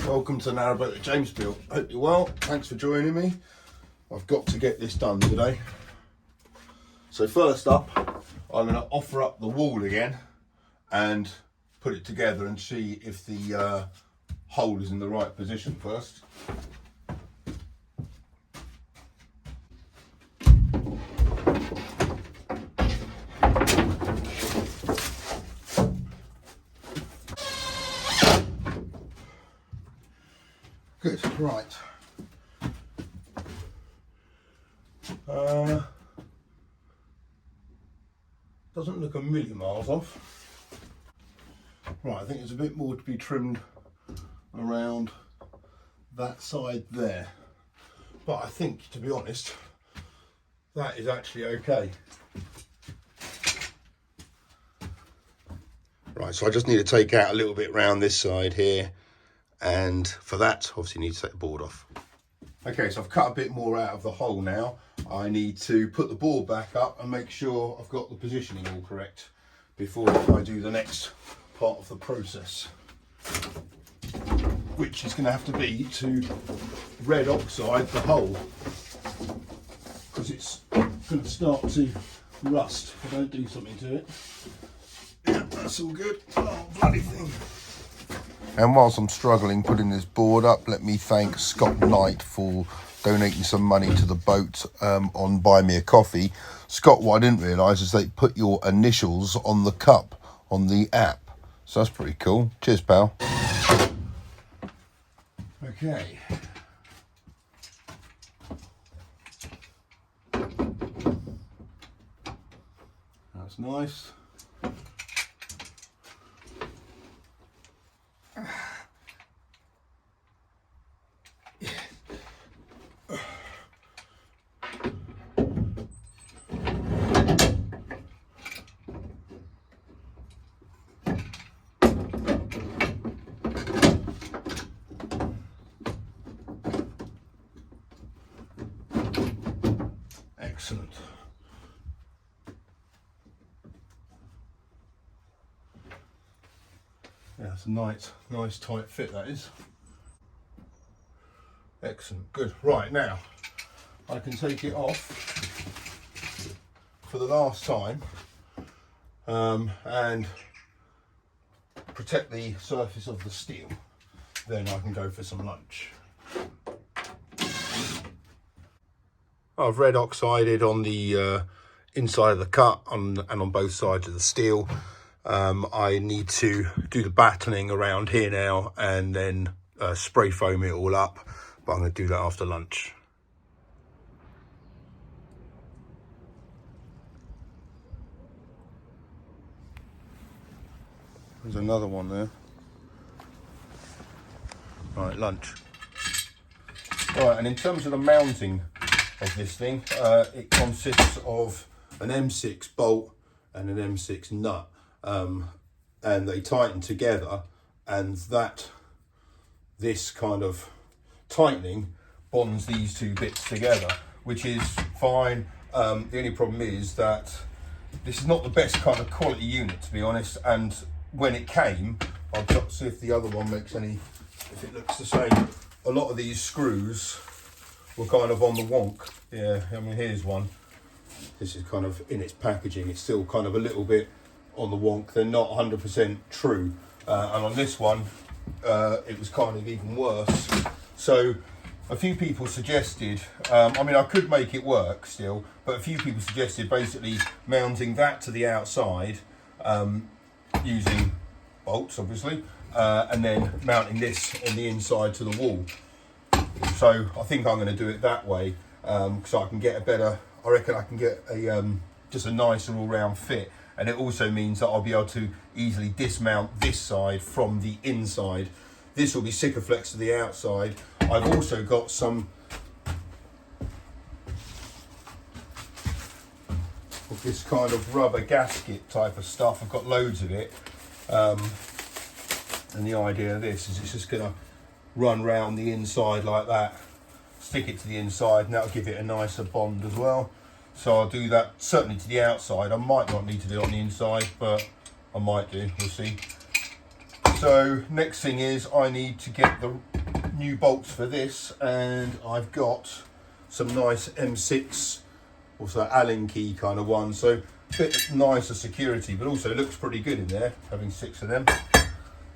welcome to Narrowboat at James built. Hope you're well. Thanks for joining me. I've got to get this done today. So first up, I'm going to offer up the wall again and put it together and see if the hole is in the right position first. Good, right. Doesn't look a million miles off. Right, I think there's a bit more to be trimmed around that side there. But I think, to be honest, that is actually okay. Right, so I just need to take out a little bit around this side here. And for that, obviously need to take the board off. Okay, so I've cut a bit more out of the hole now. I need to put the board back up and make sure I've got the positioning all correct before I do the next part of the process, which is going to have to be to red oxide the hole, because it's going to start to rust if I don't do something to it. Yeah, that's all good. Oh, bloody thing. And whilst I'm struggling putting this board up, let me thank Scott Knight for donating some money to the boat on Buy Me a Coffee. Scott, what I didn't realise is they put your initials on the cup on the app. So that's pretty cool. Cheers, pal. Okay. That's nice. Excellent. Yeah, it's a nice tight fit, that is. Excellent, good. Right, now I can take it off for the last time and protect the surface of the steel. Then I can go for some lunch. I've red oxided on the inside of the cut and on both sides of the steel. I need to do the battening around here now and then spray foam it all up, but I'm going to do that after lunch. There's another one there. Right, lunch. Right, and in terms of the mounting of this thing, it consists of an M6 bolt and an M6 nut, and they tighten together, and this kind of tightening bonds these two bits together, which is fine. The only problem is that this is not the best kind of quality unit, to be honest, and when it came, I'll see if the other one makes any, if it looks the same. A lot of these screws were kind of on the wonk. Yeah, I mean, here's one. This is kind of in its packaging. It's still kind of a little bit on the wonk. They're not 100% true. And on this one, it was kind of even worse. So a few people suggested, I mean, I could make it work still, but a few people suggested basically mounting that to the outside, using bolts, obviously, and then mounting this on the inside to the wall. So I think I'm going to do it that way, so I can get a better, I reckon I can get a just a nicer all-round fit, and it also means that I'll be able to easily dismount this side from the inside. This will be Sikaflex to the outside. I've also got some of this kind of rubber gasket type of stuff. I've got loads of it, and the idea of this is it's just going to run round the inside like that, stick it to the inside, and that'll give it a nicer bond as well. So I'll do that certainly to the outside. I might not need to do it on the inside, but I might do, we'll see. So next thing is I need to get the new bolts for this, and I've got some nice M6, also Allen key kind of one, so a bit nicer security, but also looks pretty good in there, having 6 of them.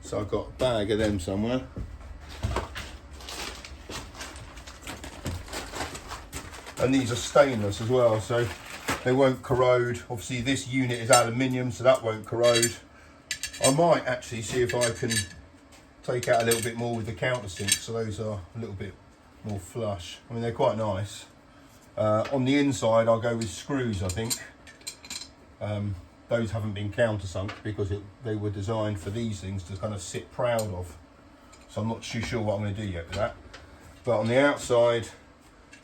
So I've got a bag of them somewhere. And these are stainless as well, so they won't corrode. Obviously this unit is aluminium, so that won't corrode. I might actually see if I can take out a little bit more with the countersinks, so those are a little bit more flush. I mean, they're quite nice. On the inside, I'll go with screws, I think. Those haven't been countersunk because they were designed for these things to kind of sit proud of. So I'm not too sure what I'm going to do yet with that. But on the outside,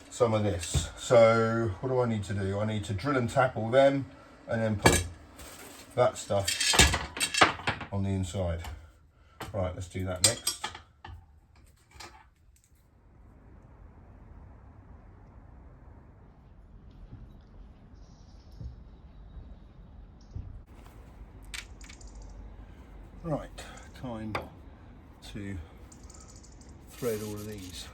some of this. So what do I need to do? I need to drill and tap all them and then put that stuff on the inside. Right, let's do that next. Right, time to thread all of these.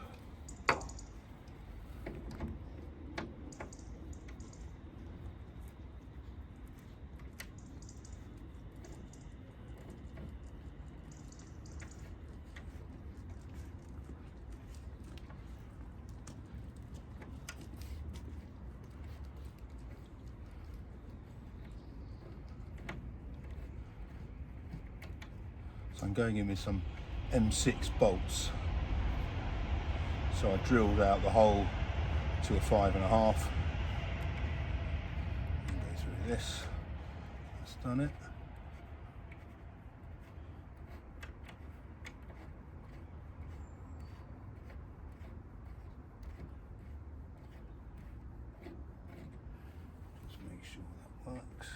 I'm going in with some M6 bolts. So I drilled out the hole to a 5.5. And go through this. That's done it. Just make sure that works.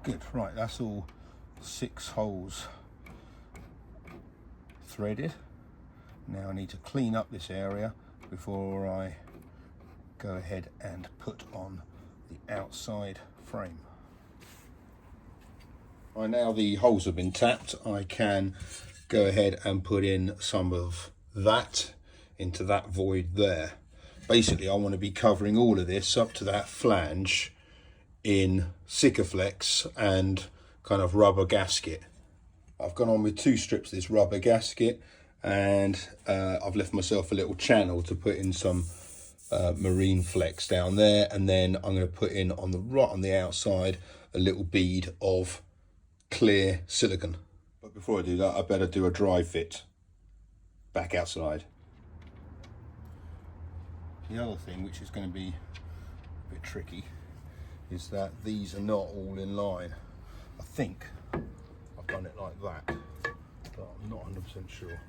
Good, right, that's all 6 holes threaded. Now I need to clean up this area before I go ahead and put on the outside frame. Right, now the holes have been tapped, I can go ahead and put in some of that into that void there. Basically, I want to be covering all of this up to that flange in Sikaflex and kind of rubber gasket. I've gone on with 2 strips of this rubber gasket, and I've left myself a little channel to put in some marine flex down there, and then I'm going to put in on the outside a little bead of clear silicone. But before I do that, I better do a dry fit back outside. The other thing, which is going to be a bit tricky, is that these are not all in line. I think I've done it like that, but I'm not 100% sure.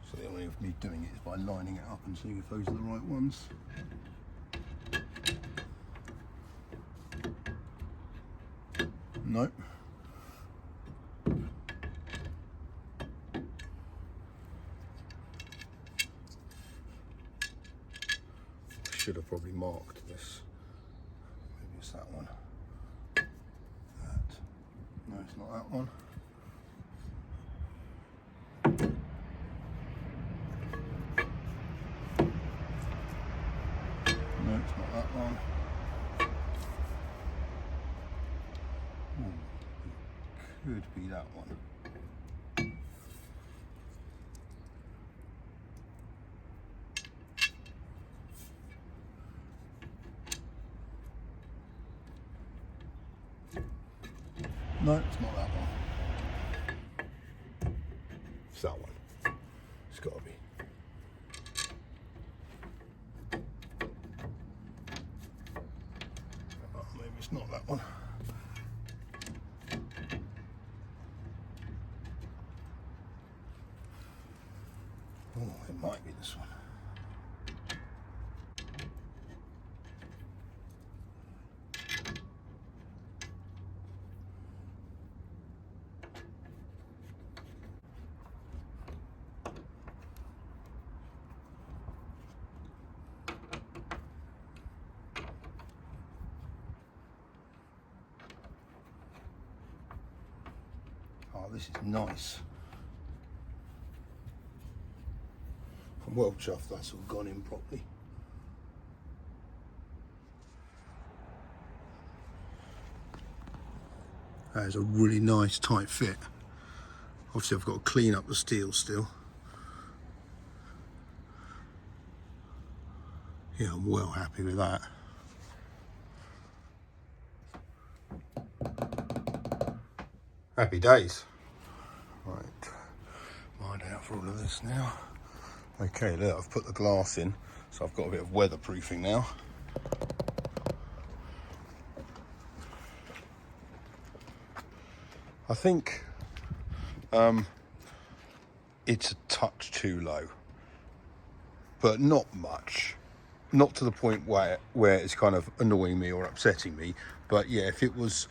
So the only way of me doing it is by lining it up and seeing if those are the right ones. Nope. Should have probably marked this. Maybe it's that one. That. No, it's not that one. No, it's not that one. Ooh, it could be that one. No, it's not that one. It's that one. It's got to be. it's not that one. Oh, it might be this one. Oh, this is nice. I'm well chuffed that's all gone in properly. That is a really nice tight fit. Obviously I've got to clean up the steel still. Yeah, I'm well happy with that. Happy days. Right, mind out for all of this now. Okay, look, I've put the glass in, so I've got a bit of weatherproofing now. I think it's a touch too low, but not much. Not to the point where it's kind of annoying me or upsetting me, but yeah, if it was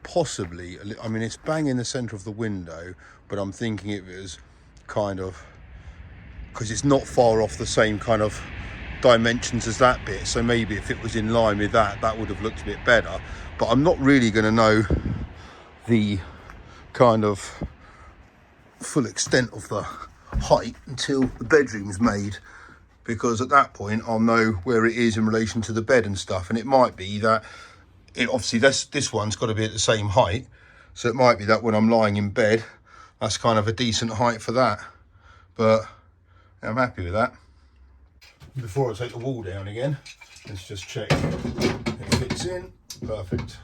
possibly, I mean, it's bang in the centre of the window, but I'm thinking it was kind of, because it's not far off the same kind of dimensions as that bit, so maybe if it was in line with that, that would have looked a bit better. But I'm not really going to know the kind of full extent of the height until the bedroom's made, because at that point I'll know where it is in relation to the bed and stuff. And it might be that obviously this one's got to be at the same height, so it might be that when I'm lying in bed, that's kind of a decent height for that. But I'm happy with that. Before I take the wall down again, let's just check it fits in. Perfect.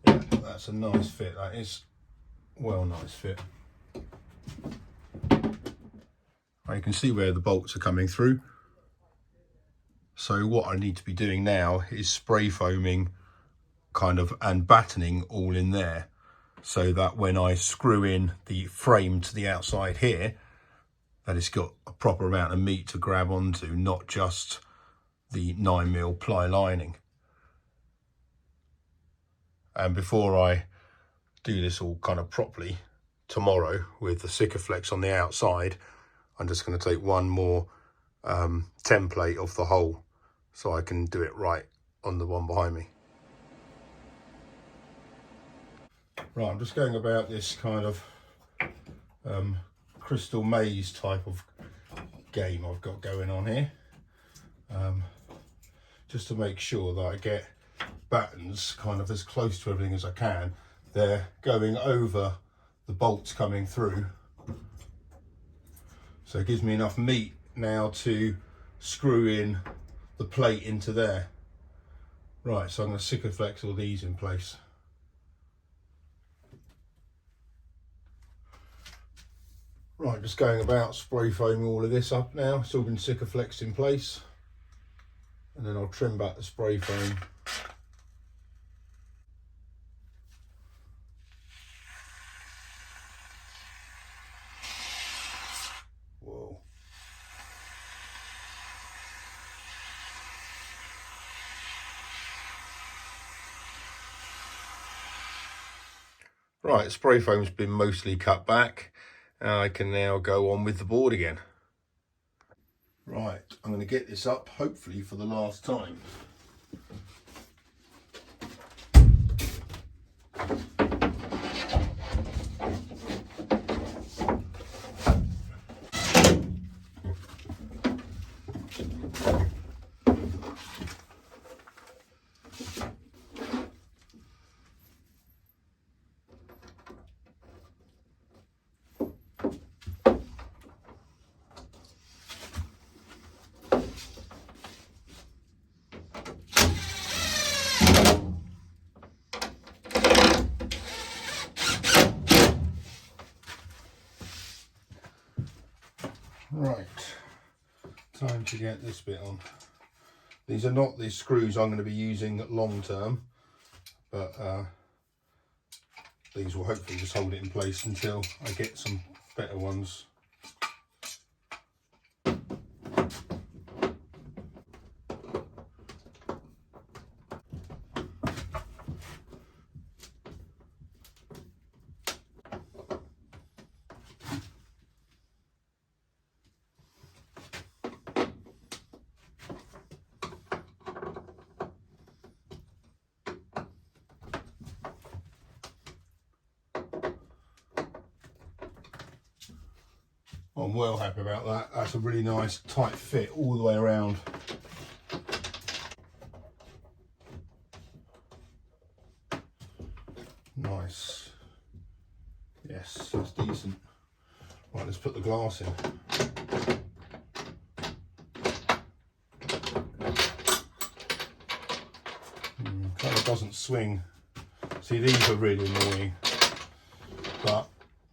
Yeah, that's a nice fit. That is well nice fit. You can see where the bolts are coming through. So what I need to be doing now is spray foaming kind of and battening all in there, so that when I screw in the frame to the outside here, that it's got a proper amount of meat to grab onto, not just the 9mm ply lining. And before I do this all kind of properly tomorrow with the Sikaflex on the outside, I'm just going to take one more template of the hole so I can do it right on the one behind me. Right, I'm just going about this kind of crystal maze type of game I've got going on here, just to make sure that I get battens kind of as close to everything as I can. They're going over the bolts coming through, so it gives me enough meat now to screw in the plate into there. Right, so I'm going to Sikaflex all these in place. Right, just going about spray foaming all of this up now. It's all been Sikaflexed in place, and then I'll trim back the spray foam. Whoa. Right, spray foam's been mostly cut back. I can now go on with the board again. Right, I'm going to get this up, hopefully for the last time. Right, time to get this bit on. These are not the screws I'm going to be using long term, but these will hopefully just hold it in place until I get some better ones. I'm well happy about that. That's a really nice tight fit all the way around. Nice. Yes, that's decent. Right, let's put the glass in. Kind of doesn't swing. See, these are really annoying. But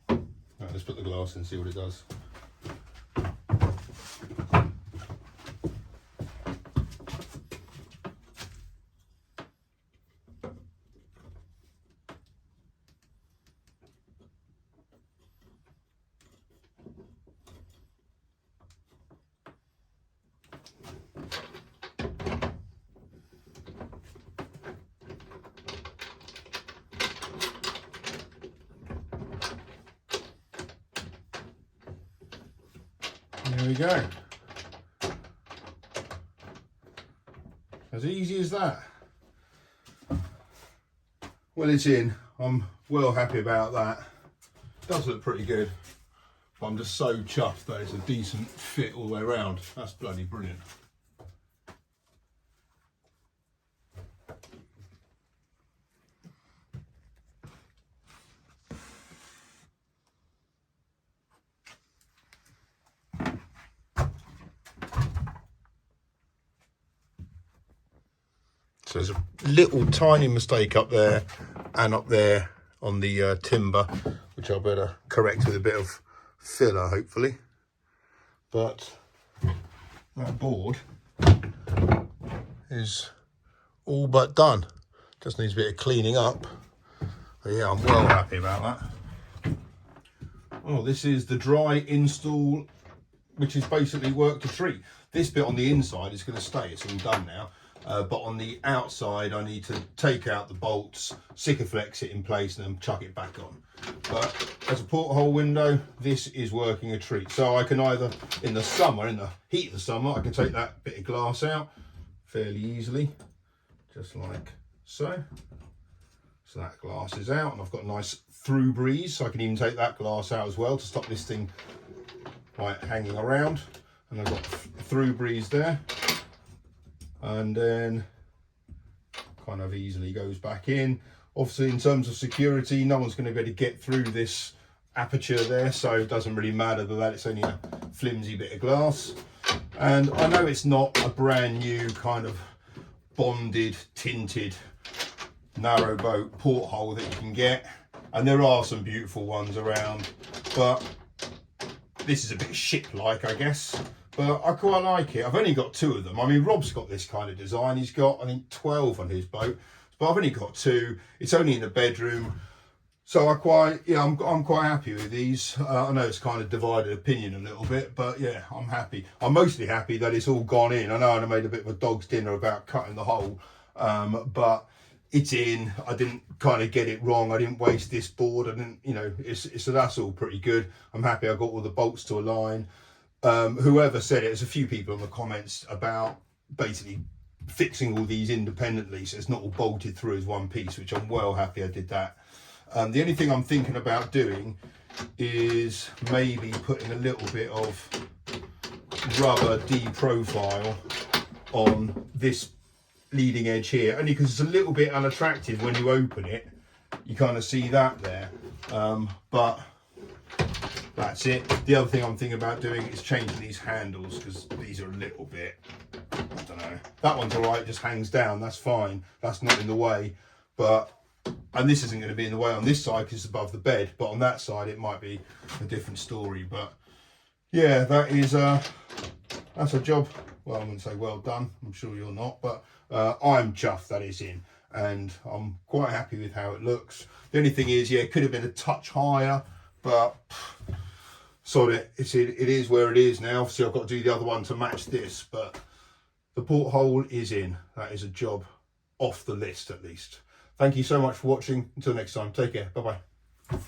right, let's put the glass in and see what it does. There we go. As easy as that. Well, it's in. I'm well happy about that. It does look pretty good. But I'm just so chuffed that it's a decent fit all the way around. That's bloody brilliant. So there's a little tiny mistake up there and up there on the timber, which I'll better correct with a bit of filler, hopefully. But that board is all but done. Just needs a bit of cleaning up. But yeah, I'm well happy about that. Oh, this is the dry install, which is basically work to treat. This bit on the inside is going to stay. It's all done now. But on the outside, I need to take out the bolts, Sikaflex it in place, and then chuck it back on. But as a porthole window, this is working a treat. So I can either, in the summer, in the heat of the summer, I can take that bit of glass out fairly easily, just like so. So that glass is out, and I've got a nice through breeze, so I can even take that glass out as well to stop this thing like hanging around. And I've got through breeze there. And then kind of easily goes back in. Obviously, in terms of security, no one's going to be able to get through this aperture there, so it doesn't really matter that it's only a flimsy bit of glass. And I know it's not a brand new kind of bonded, tinted narrowboat porthole that you can get, and there are some beautiful ones around, but this is a bit ship-like, I guess. But I quite like it. I've only got 2 of them. I mean, Rob's got this kind of design. He's got, I think, 12 on his boat. But I've only got 2. It's only in the bedroom. So I'm quite happy with these. I know it's kind of divided opinion a little bit, but yeah, I'm happy. I'm mostly happy that it's all gone in. I know I made a bit of a dog's dinner about cutting the hole, but it's in. I didn't kind of get it wrong. I didn't waste this board. I didn't, you know, so that's all pretty good. I'm happy I got all the bolts to align. Whoever said it, there's a few people in the comments about basically fixing all these independently so it's not all bolted through as one piece, which I'm well happy I did that. The only thing I'm thinking about doing is maybe putting a little bit of rubber D-profile on this leading edge here, only because it's a little bit unattractive when you open it. You kind of see that there, but that's it. The other thing I'm thinking about doing is changing these handles, because these are a little bit, I don't know. That one's all right, just hangs down, that's fine. That's not in the way. But, and this isn't going to be in the way on this side because it's above the bed, but on that side it might be a different story. But yeah, that is, that's a job well, I wouldn't say well done, I'm sure you're not, but I'm chuffed that it's in, and I'm quite happy with how it looks. The only thing is, yeah, it could have been a touch higher, but sod it, it is where it is now. Obviously I've got to do the other one to match this, but the porthole is in. That is a job off the list at least. Thank you so much for watching. Until next time, take care, bye bye.